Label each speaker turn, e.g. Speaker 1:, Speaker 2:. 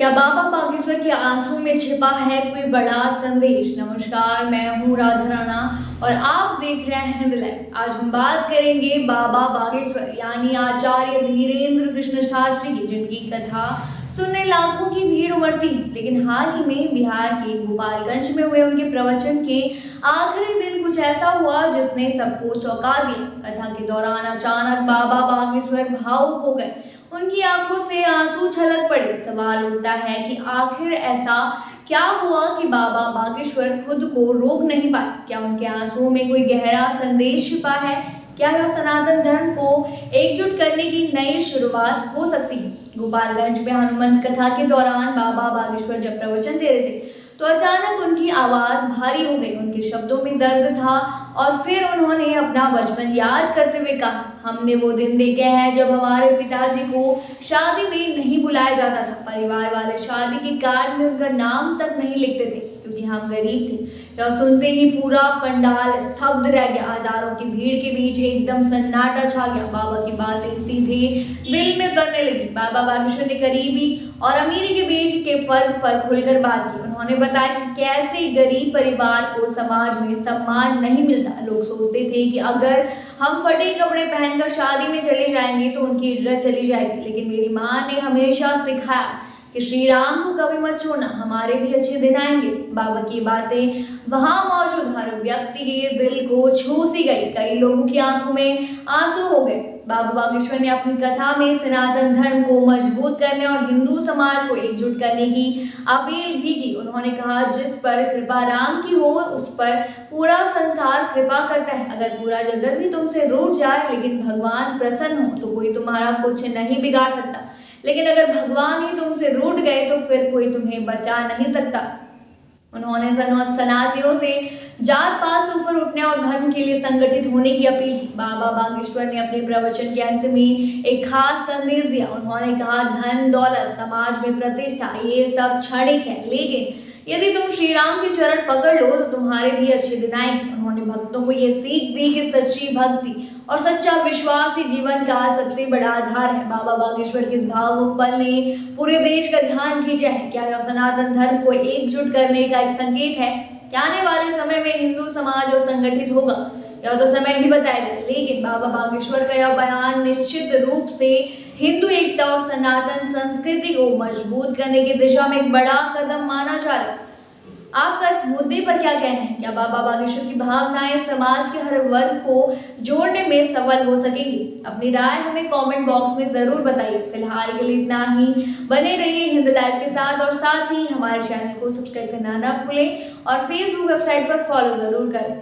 Speaker 1: क्या बाबा बागेश्वर के आंसू में छिपा है कोई बड़ा संदेश। नमस्कार, मैं हूँ राधा राणा और आप देख रहे हैं हिंद लाइव। आज हम बात करेंगे बाबा बागेश्वर यानी आचार्य धीरेन्द्र कृष्ण शास्त्री की, जिनकी कथा सुनने लाखों की भीड़ उमड़ती है। लेकिन हाल ही में बिहार के गोपालगंज में हुए उनके प्रवचन के आखिरी दिन कुछ ऐसा हुआ जिसने सबको चौंका दिया। कथा के दौरान अचानक बाबा बागेश्वर भावुक हो गए, उनकी आंखों से आंसू छलक पड़े। सवाल उठता है कि आखिर ऐसा क्या हुआ कि बाबा बागेश्वर खुद को रोक नहीं पाए। क्या उनके आंसुओं में कोई गहरा संदेश छिपा है? क्या यह सनातन धर्म को एकजुट करने की नई शुरुआत हो सकती है? गोपालगंज में हनुमंत कथा के दौरान बाबा बागेश्वर जब प्रवचन दे रहे थे तो अचानक उनकी आवाज भारी हो गई। उनके शब्दों में दर्द था और फिर उन्होंने अपना बचपन याद करते हुए कहा, हमने वो दिन देखे हैं जब हमारे पिताजी को शादी में नहीं बुलाया जाता था। परिवार वाले शादी के कार्ड में उनका नाम तक नहीं लिखते थे क्योंकि हम गरीब थे। यह सुनते ही पूरा पंडाल स्तब्ध रह गया। हजारों की भीड़ के बीच एकदम सन्नाटा छा गया। बाबा की बातें सीधे दिल में करने लगी। बाबा बागेश्वर ने गरीबी और अमीरी के बीच के फर्क पर खुलकर बात की। उन्होंने बताया कि कैसे गरीब परिवार को समाज में सम्मान नहीं मिलता। लोग सोचते थे कि अगर हम फटे कपड़े पहनकर शादी में चले जाएंगे तो उनकी इज्जत चली जाएगी। लेकिन मेरी माँ ने हमेशा सिखाया कि श्री राम को कभी मत छोड़ना, हमारे भी अच्छे दिन आएंगे। बाबा की बातें वहां मौजूद हर व्यक्ति के दिल को छू सी गई। कई लोगों की आंखों में आंसू हो गए। बाबा बागेश्वर ने अपनी कथा में सनातन धर्म को मजबूत करने और हिंदू समाज को एकजुट करने की अपील भी की। उन्होंने कहा, जिस पर कृपा राम की हो उस पर पूरा संसार कृपा करता है। अगर पूरा जगत भी तुमसे रूठ जाए लेकिन भगवान प्रसन्न हो तो कोई तुम्हारा कुछ नहीं बिगाड़ सकता। लेकिन अगर भगवान ही तुमसे रूठ गए तो फिर कोई तुम्हें बचा नहीं सकता। उन्होंने सनातियों से जात पात से ऊपर उठने और धर्म के लिए संगठित होने की अपील की। बाबा बागेश्वर ने अपने प्रवचन के अंत में एक खास संदेश दिया। उन्होंने कहा, धन दौलत समाज में प्रतिष्ठा ये सब क्षणिक है, लेकिन यदि तुम श्री राम के चरण पकड़ लो तो तुम्हारे भी अच्छे दिन आएंगे। उन्होंने भक्तों को ये सीख दी कि सच्ची भक्ति और सच्चा विश्वास ही जीवन का सबसे बड़ा आधार है। बाबा बागेश्वर के इस भावुक पल ने पूरे देश का ध्यान खींचा है। क्या यह सनातन धर्म को एकजुट करने का एक संकेत है? क्या आने वाले समय में हिंदू समाज और संगठित होगा? यह तो समय ही बताएगा। लेकिन बाबा बागेश्वर का यह बयान निश्चित रूप से हिंदू एकता और सनातन संस्कृति को मजबूत करने की दिशा में एक बड़ा कदम माना जा रहा है। आपका इस मुद्दे पर क्या कहना है? क्या बाबा बागेश्वर की भावनाएं समाज के हर वर्ग को जोड़ने में सफल हो सकेंगी? अपनी राय हमें कमेंट बॉक्स में जरूर बताइए। फिलहाल के लिए इतना ही। बने रहिए हिंद लाइव के साथ और साथ ही हमारे चैनल को सब्सक्राइब करना ना भूलें और फेसबुक वेबसाइट पर फॉलो जरूर करें।